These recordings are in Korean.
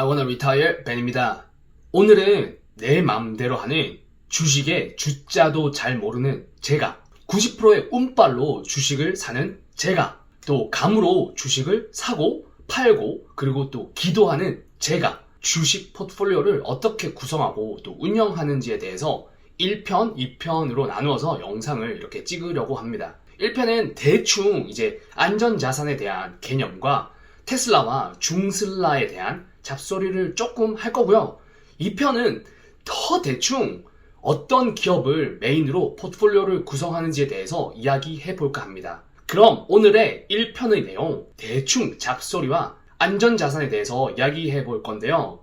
wanna retire 벤입니다. 오늘은 내 맘대로 하는 주식의 주자도 잘 모르는 제가, 90%의 운빨로 주식을 사는 제가, 또 감으로 주식을 사고 팔고 그리고 또 기도하는 제가, 주식 포트폴리오를 어떻게 구성하고 또 운영하는지에 대해서 1편, 2편으로 나누어서 영상을 이렇게 찍으려고 합니다. 1편은 대충 이제 안전자산에 대한 개념과 테슬라와 중슬라에 대한 잡소리를 조금 할 거고요. 2편은 더 대충 어떤 기업을 메인으로 포트폴리오를 구성하는지에 대해서 이야기해 볼까 합니다. 그럼 오늘의 1편의 내용, 대충 잡소리와 안전자산에 대해서 이야기해 볼 건데요.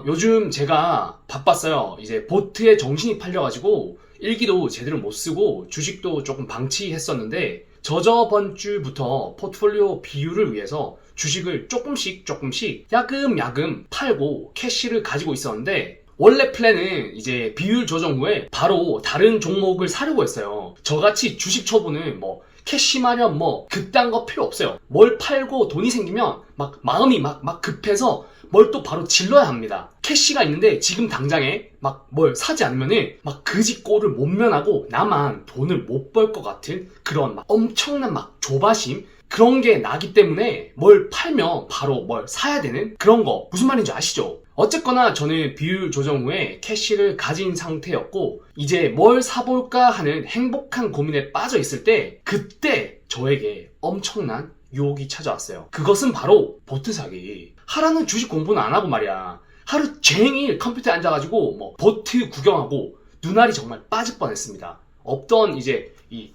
요즘 제가 바빴어요. 이제 보트에 정신이 팔려가지고 일기도 제대로 못 쓰고 주식도 조금 방치했었는데 저저번 주부터 포트폴리오 비율을 위해서 주식을 조금씩 야금야금 팔고 캐시를 가지고 있었는데, 원래 플랜은 이제 비율 조정 후에 바로 다른 종목을 사려고 했어요. 저같이 주식 초보는 캐시 마련 그딴 거 필요 없어요. 뭘 팔고 돈이 생기면 마음이 막 급해서 뭘 또 바로 질러야 합니다. 캐시가 있는데 지금 당장에 뭘 사지 않으면은 그지 꼴을 못 면하고 나만 돈을 못 벌 것 같은 그런 엄청난 조바심, 그런 게 나기 때문에 뭘 팔면 바로 뭘 사야 되는 그런 거, 무슨 말인지 아시죠? 어쨌거나 저는 비율 조정 후에 캐시를 가진 상태였고 이제 뭘 사볼까 하는 행복한 고민에 빠져 있을 때, 그때 저에게 엄청난 유혹이 찾아왔어요. 그것은 바로 보트 사기. 하라는 주식 공부는 안 하고 말이야, 하루 종일 컴퓨터에 앉아가지고 보트 구경하고 눈알이 정말 빠질 뻔했습니다. 없던 이제 이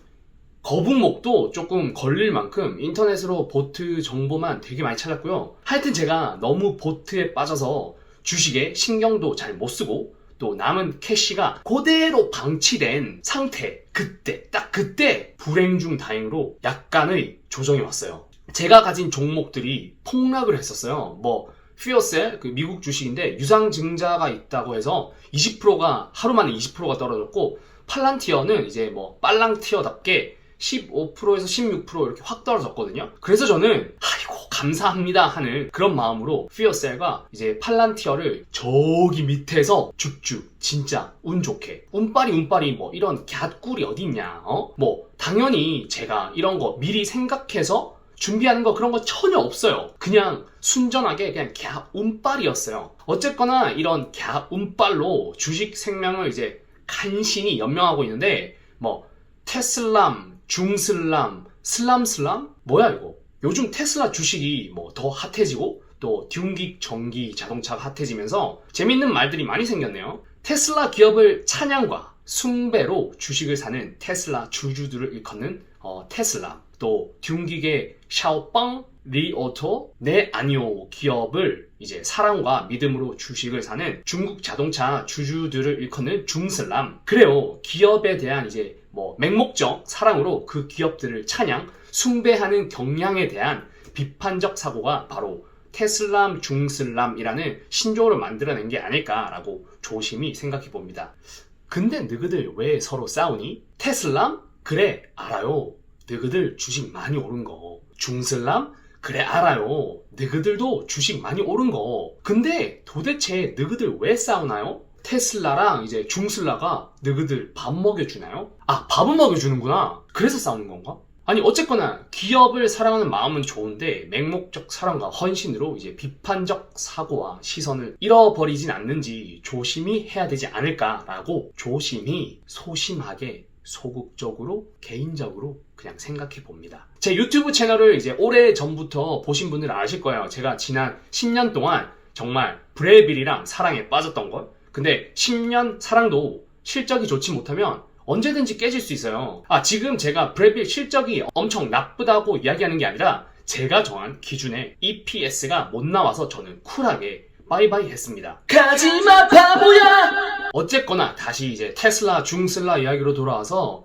거북목도 조금 걸릴 만큼 인터넷으로 보트 정보만 되게 많이 찾았고요. 하여튼 제가 너무 보트에 빠져서 주식에 신경도 잘 못 쓰고 또 남은 캐시가 그대로 방치된 상태, 그때 불행 중 다행으로 약간의 조정이 왔어요. 제가 가진 종목들이 폭락을 했었어요. 피어셀, 그 미국 주식인데 유상증자가 있다고 해서 20%가 하루 만에 20%가 떨어졌고, 팔란티어는 이제 빨랑티어답게 15%에서 16% 이렇게 확 떨어졌거든요. 그래서 저는 아이고 감사합니다 하는 그런 마음으로 피어셀과 이제 팔란티어를 저기 밑에서 쭉쭉 진짜 운 좋게, 운빨이 이런 갸꿀이 어딨냐, 당연히 제가 이런 거 미리 생각해서 준비하는 거 그런 거 전혀 없어요. 그냥 순전하게 그냥 운빨이었어요. 어쨌거나 이런 운빨로 주식 생명을 이제 간신히 연명하고 있는데, 테슬람, 중슬람, 슬람? 뭐야 이거? 요즘 테슬라 주식이 더 핫해지고 또 듀닉 전기 자동차가 핫해지면서 재밌는 말들이 많이 생겼네요. 테슬라 기업을 찬양과 숭배로 주식을 사는 테슬라 주주들을 일컫는 테슬라, 또 듀닉의 샤오빵, 리오토, 네 아니오 기업을 이제 사랑과 믿음으로 주식을 사는 중국 자동차 주주들을 일컫는 중슬람. 그래요, 기업에 대한 이제 맹목적 사랑으로 그 기업들을 찬양, 숭배하는 경향에 대한 비판적 사고가 바로 테슬람, 중슬람이라는 신조어를 만들어낸 게 아닐까라고 조심히 생각해 봅니다. 근데 너희들 왜 서로 싸우니? 테슬람? 그래 알아요, 너희들 주식 많이 오른 거. 중슬람? 그래 알아요, 너희들도 주식 많이 오른 거. 근데 도대체 너희들 왜 싸우나요? 테슬라랑 이제 중슬라가 너희들 밥 먹여주나요? 밥은 먹여주는구나. 그래서 싸우는 건가? 아니 어쨌거나 기업을 사랑하는 마음은 좋은데 맹목적 사랑과 헌신으로 이제 비판적 사고와 시선을 잃어버리진 않는지 조심히 해야 되지 않을까라고 조심히 소심하게 소극적으로 개인적으로 그냥 생각해 봅니다. 제 유튜브 채널을 이제 오래 전부터 보신 분들은 아실 거예요. 제가 지난 10년 동안 정말 브래빌이랑 사랑에 빠졌던 걸. 근데 10년 사랑도 실적이 좋지 못하면 언제든지 깨질 수 있어요. 지금 제가 브래빌 실적이 엄청 나쁘다고 이야기하는 게 아니라 제가 정한 기준에 EPS가 못 나와서 저는 쿨하게 바이바이 했습니다. 가지마 바보야! 어쨌거나 다시 이제 테슬라, 중슬라 이야기로 돌아와서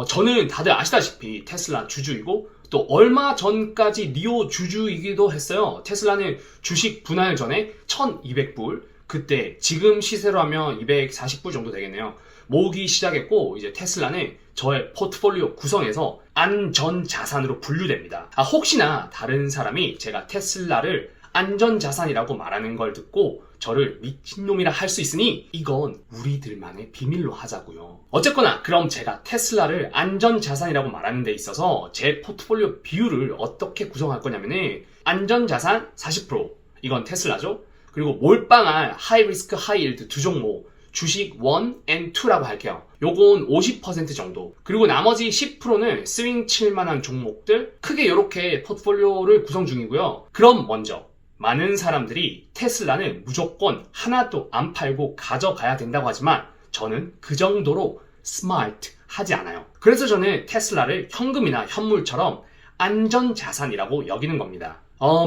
저는 다들 아시다시피 테슬라 주주이고 또 얼마 전까지 리오 주주이기도 했어요. 테슬라는 주식 분할 전에 1200불, 그때 지금 시세로 하면 240불 정도 되겠네요. 모으기 시작했고, 이제 테슬라는 저의 포트폴리오 구성에서 안전자산으로 분류됩니다. 혹시나 다른 사람이 제가 테슬라를 안전자산이라고 말하는 걸 듣고 저를 미친놈이라 할 수 있으니 이건 우리들만의 비밀로 하자고요. 어쨌거나 그럼 제가 테슬라를 안전자산이라고 말하는 데 있어서 제 포트폴리오 비율을 어떻게 구성할 거냐면은 안전자산 40%, 이건 테슬라죠. 그리고 몰빵할 하이리스크 하이일드 두 종목, 주식 1 and 2라고 할게요. 요건 50% 정도. 그리고 나머지 10%는 스윙 칠 만한 종목들, 크게 이렇게 포트폴리오를 구성 중이고요. 그럼 먼저 많은 사람들이 테슬라는 무조건 하나도 안 팔고 가져가야 된다고 하지만 저는 그 정도로 스마트 하지 않아요. 그래서 저는 테슬라를 현금이나 현물처럼 안전자산이라고 여기는 겁니다.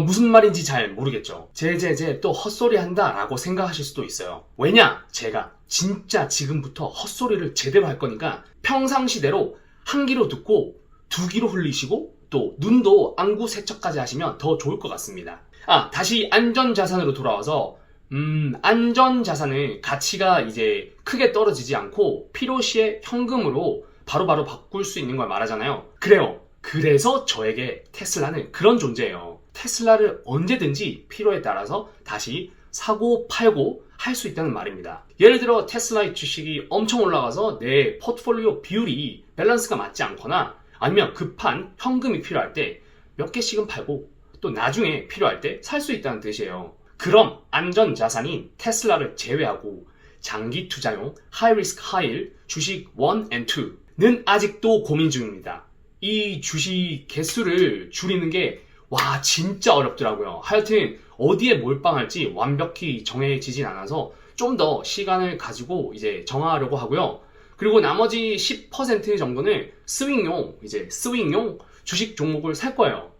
무슨 말인지 잘 모르겠죠. 제제제 또 헛소리 한다 라고 생각하실 수도 있어요. 왜냐? 제가 진짜 지금부터 헛소리를 제대로 할 거니까 평상시대로 한 귀로 듣고 두 귀로 흘리시고 또 눈도 안구 세척까지 하시면 더 좋을 것 같습니다. 다시 안전자산으로 돌아와서 안전자산은 가치가 이제 크게 떨어지지 않고 필요시에 현금으로 바로바로 바꿀 수 있는 걸 말하잖아요. 그래요. 그래서 저에게 테슬라는 그런 존재예요. 테슬라를 언제든지 필요에 따라서 다시 사고 팔고 할 수 있다는 말입니다. 예를 들어 테슬라의 주식이 엄청 올라가서 내 포트폴리오 비율이 밸런스가 맞지 않거나 아니면 급한 현금이 필요할 때 몇 개씩은 팔고 또 나중에 필요할 때 살 수 있다는 뜻이에요. 그럼 안전자산인 테슬라를 제외하고 장기 투자용 하이리스크 하이일 주식 1 and 2는 아직도 고민 중입니다. 이 주식 개수를 줄이는 게 진짜 어렵더라고요. 하여튼 어디에 몰빵할지 완벽히 정해지진 않아서 좀 더 시간을 가지고 이제 정하려고 하고요. 그리고 나머지 10% 정도는 스윙용 주식 종목을 살 거예요.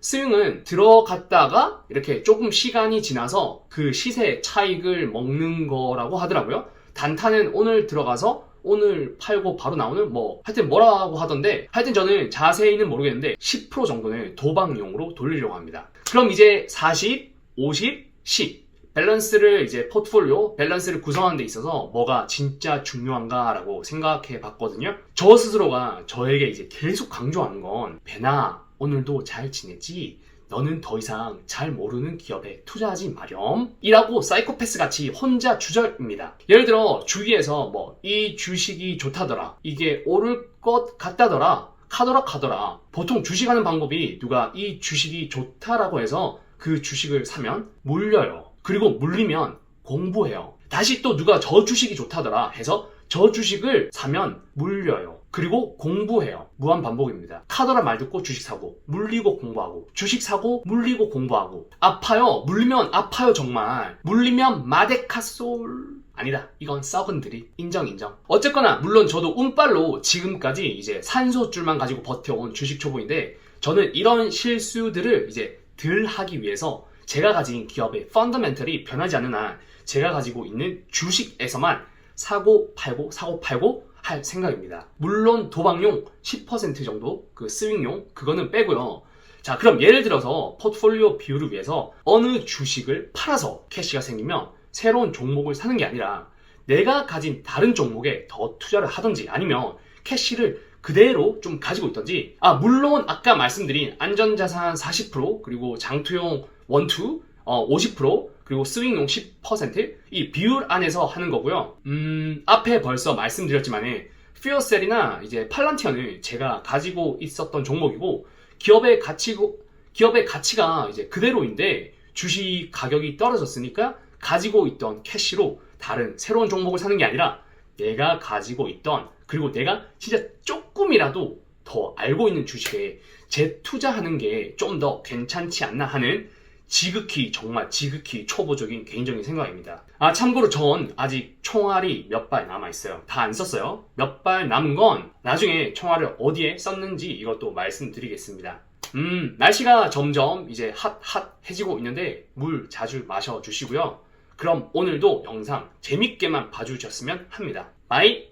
스윙은 들어갔다가 이렇게 조금 시간이 지나서 그 시세 차익을 먹는 거라고 하더라고요. 단타는 오늘 들어가서 오늘 팔고 바로 나오는 하여튼 뭐라고 하던데, 하여튼 저는 자세히는 모르겠는데 10% 정도는 도박용으로 돌리려고 합니다. 그럼 이제 40, 50, 10 밸런스를 이제 포트폴리오 밸런스를 구성하는 데 있어서 뭐가 진짜 중요한가라고 생각해 봤거든요. 저 스스로가 저에게 이제 계속 강조하는 건 배나 오늘도 잘 지냈지? 너는 더 이상 잘 모르는 기업에 투자하지 마렴 이라고 사이코패스같이 혼자 주절입니다. 예를 들어 주위에서 이 주식이 좋다더라, 이게 오를 것 같다더라, 카더라. 보통 주식하는 방법이 누가 이 주식이 좋다라고 해서 그 주식을 사면 물려요. 그리고 물리면 공부해요. 다시 또 누가 저 주식이 좋다더라 해서 저 주식을 사면 물려요. 그리고 공부해요. 무한 반복입니다. 카더라 말 듣고 주식 사고, 물리고 공부하고, 주식 사고, 물리고 공부하고. 아파요. 물리면 아파요 정말. 물리면 마데카솔. 아니다. 이건 썩은 드립. 인정. 어쨌거나 물론 저도 운빨로 지금까지 이제 산소줄만 가지고 버텨온 주식 초보인데 저는 이런 실수들을 이제 덜 하기 위해서 제가 가진 기업의 펀더멘털이 변하지 않는 한 제가 가지고 있는 주식에서만 사고 팔고 할 생각입니다. 물론 도박용 10% 정도 그 스윙용 그거는 빼고요. 자, 그럼 예를 들어서 포트폴리오 비율을 위해서 어느 주식을 팔아서 캐시가 생기면 새로운 종목을 사는 게 아니라 내가 가진 다른 종목에 더 투자를 하든지 아니면 캐시를 그대로 좀 가지고 있든지, 물론 아까 말씀드린 안전자산 40% 그리고 장투용 1, 2 50% 그리고 스윙용 10% 비율 안에서 하는 거고요. 앞에 벌써 말씀드렸지만 퓨어셀이나 이제 팔란티어는 제가 가지고 있었던 종목이고 기업의 가치가 이제 그대로인데 주식 가격이 떨어졌으니까 가지고 있던 캐시로 다른 새로운 종목을 사는 게 아니라 내가 가지고 있던, 그리고 내가 진짜 조금이라도 더 알고 있는 주식에 재투자하는 게 좀 더 괜찮지 않나 하는 정말 지극히 초보적인 개인적인 생각입니다. 참고로 전 아직 총알이 몇 발 남아있어요. 다 안 썼어요. 몇 발 남은 건 나중에 총알을 어디에 썼는지 이것도 말씀드리겠습니다. 날씨가 점점 이제 핫해지고 있는데 물 자주 마셔주시고요. 그럼 오늘도 영상 재밌게만 봐주셨으면 합니다. 바이!